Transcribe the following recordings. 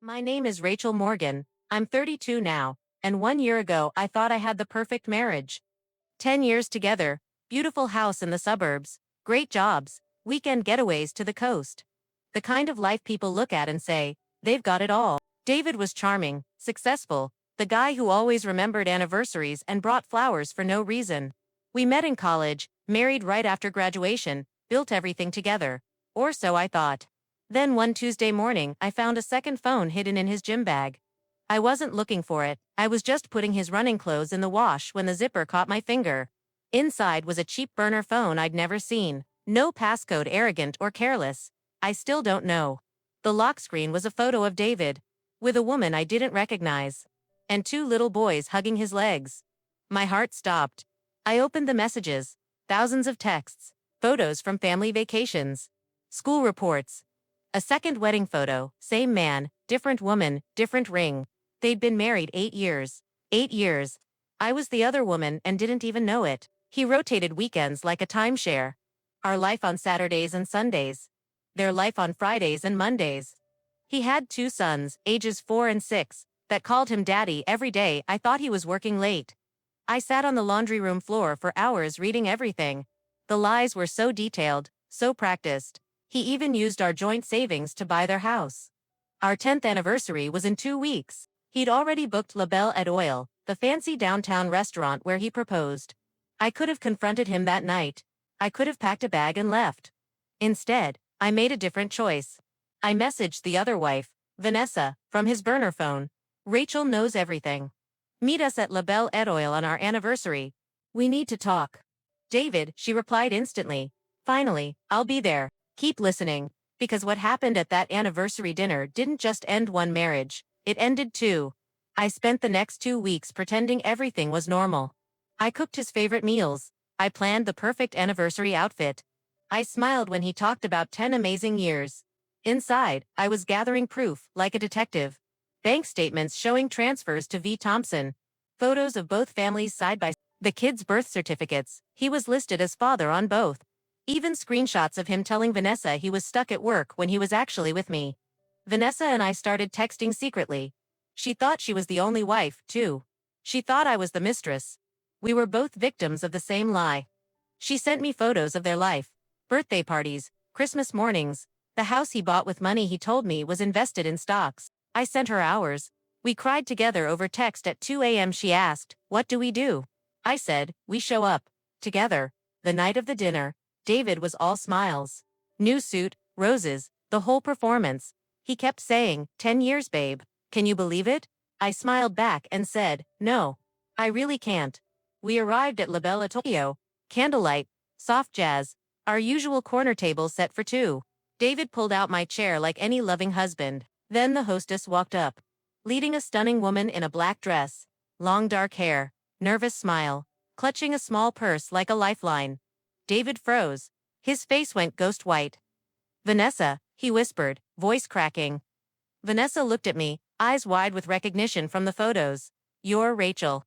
My name is Rachel Morgan. I'm 32 now, and 1 year ago I thought I had the perfect marriage. 10 years together, beautiful house in the suburbs, great jobs, weekend getaways to the coast. The kind of life people look at and say, they've got it all. David was charming, successful, the guy who always remembered anniversaries and brought flowers for no reason. We met in college, married right after graduation, built everything together. Or so I thought. Then one Tuesday morning, I found a second phone hidden in his gym bag. I wasn't looking for it, I was just putting his running clothes in the wash when the zipper caught my finger. Inside was a cheap burner phone I'd never seen. No passcode, arrogant or careless. I still don't know. The lock screen was a photo of David, with a woman I didn't recognize, and two little boys hugging his legs. My heart stopped. I opened the messages, thousands of texts, photos from family vacations, school reports. A second wedding photo, same man, different woman, different ring. They'd been married 8 years. 8 years. I was the other woman and didn't even know it. He rotated weekends like a timeshare. Our life on Saturdays and Sundays. Their life on Fridays and Mondays. He had 2 sons, ages 4 and 6, that called him daddy every day. I thought he was working late. I sat on the laundry room floor for hours reading everything. The lies were so detailed, so practiced. He even used our joint savings to buy their house. Our 10th anniversary was in 2 weeks. He'd already booked La Belle et Oil, the fancy downtown restaurant where he proposed. I could have confronted him that night. I could have packed a bag and left. Instead, I made a different choice. I messaged the other wife, Vanessa, from his burner phone. Rachel knows everything. Meet us at La Belle et Oil on our anniversary. We need to talk. David, she replied instantly. Finally, I'll be there. Keep listening, because what happened at that anniversary dinner didn't just end one marriage, it ended 2. I spent the next 2 weeks pretending everything was normal. I cooked his favorite meals. I planned the perfect anniversary outfit. I smiled when he talked about 10 amazing years. Inside, I was gathering proof, like a detective. Bank statements showing transfers to V. Thompson. Photos of both families side by side. The kids' birth certificates. He was listed as father on both. Even screenshots of him telling Vanessa he was stuck at work when he was actually with me. Vanessa and I started texting secretly. She thought she was the only wife, too. She thought I was the mistress. We were both victims of the same lie. She sent me photos of their life. Birthday parties, Christmas mornings, the house he bought with money he told me was invested in stocks. I sent her ours. We cried together over text at 2 a.m. She asked, "What do we do?" I said, "We show up. Together." The night of the dinner, David was all smiles. New suit, roses, the whole performance. He kept saying, 10 years, babe. Can you believe it? I smiled back and said, no. I really can't. We arrived at La Belle et Oil. Candlelight, soft jazz, our usual corner table set for 2. David pulled out my chair like any loving husband. Then the hostess walked up, leading a stunning woman in a black dress, long dark hair, nervous smile, clutching a small purse like a lifeline. David froze. His face went ghost white. "Vanessa," he whispered, voice cracking. Vanessa looked at me, eyes wide with recognition from the photos. "You're Rachel."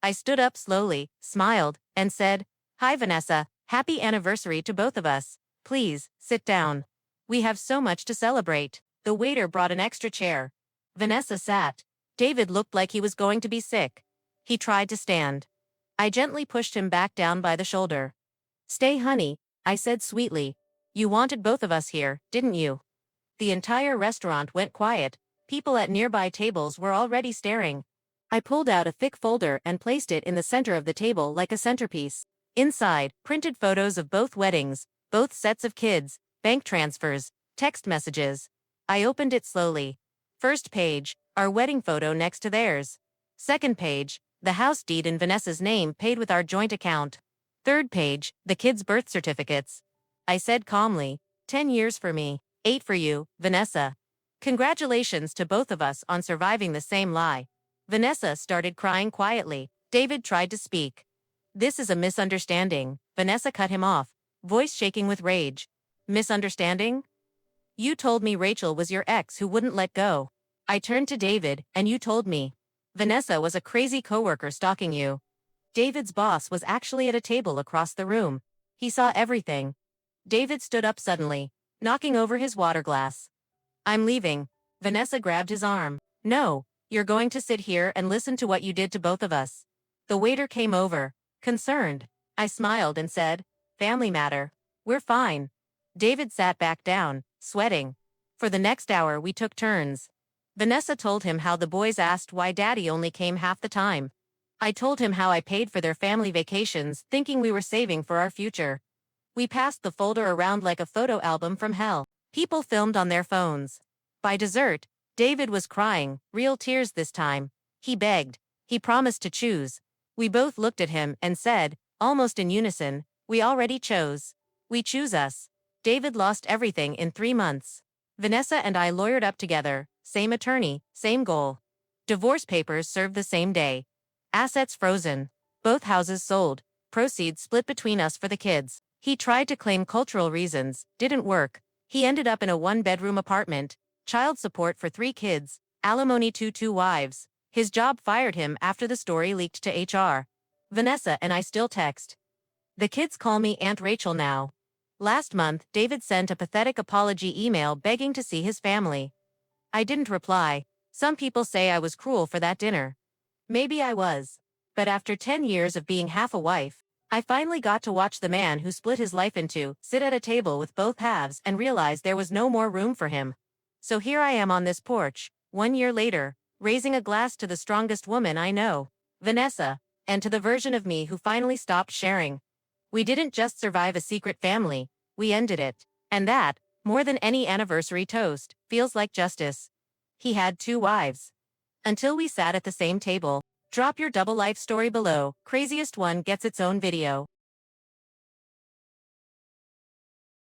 I stood up slowly, smiled, and said, "Hi Vanessa, happy anniversary to both of us. Please, sit down. We have so much to celebrate." The waiter brought an extra chair. Vanessa sat. David looked like he was going to be sick. He tried to stand. I gently pushed him back down by the shoulder. "Stay, honey," I said sweetly. "You wanted both of us here, didn't you?" The entire restaurant went quiet. People at nearby tables were already staring. I pulled out a thick folder and placed it in the center of the table like a centerpiece. Inside, printed photos of both weddings, both sets of kids, bank transfers, text messages. I opened it slowly. First page, our wedding photo next to theirs. Second page, the house deed in Vanessa's name paid with our joint account. Third page, the kids' birth certificates. I said calmly, 10 years for me, 8 for you, Vanessa. Congratulations to both of us on surviving the same lie. Vanessa started crying quietly. David tried to speak. "This is a misunderstanding." Vanessa cut him off, voice shaking with rage. "Misunderstanding? You told me Rachel was your ex who wouldn't let go. I turned to David, and you told me Vanessa was a crazy coworker stalking you." David's boss was actually at a table across the room. He saw everything. David stood up suddenly, knocking over his water glass. "I'm leaving." Vanessa grabbed his arm. No, you're going to sit here and listen to what you did to both of us. The waiter came over, concerned. I smiled and said, family matter. We're fine. David sat back down, sweating. For the next hour we took turns. Vanessa told him how the boys asked why Daddy only came half the time. I told him how I paid for their family vacations, thinking we were saving for our future. We passed the folder around like a photo album from hell. People filmed on their phones. By dessert, David was crying, real tears this time. He begged. He promised to choose. We both looked at him and said, almost in unison, we already chose. We choose us. David lost everything in 3 months. Vanessa and I lawyered up together, same attorney, same goal. Divorce papers served the same day. Assets frozen. Both houses sold. Proceeds split between us for the kids. He tried to claim cultural reasons, didn't work. He ended up in a 1-bedroom apartment, child support for 3 kids, alimony to 2 wives. His job fired him after the story leaked to HR. Vanessa and I still text. The kids call me Aunt Rachel now. Last month, David sent a pathetic apology email begging to see his family. I didn't reply. Some people say I was cruel for that dinner. Maybe I was. But after 10 years of being half a wife, I finally got to watch the man who split his life in 2 sit at a table with both halves and realize there was no more room for him. So here I am on this porch, 1 year later, raising a glass to the strongest woman I know, Vanessa, and to the version of me who finally stopped sharing. We didn't just survive a secret family, we ended it. And that, more than any anniversary toast, feels like justice. He had 2 wives. Until we sat at the same table. Drop your double life story below. Craziest one gets its own video.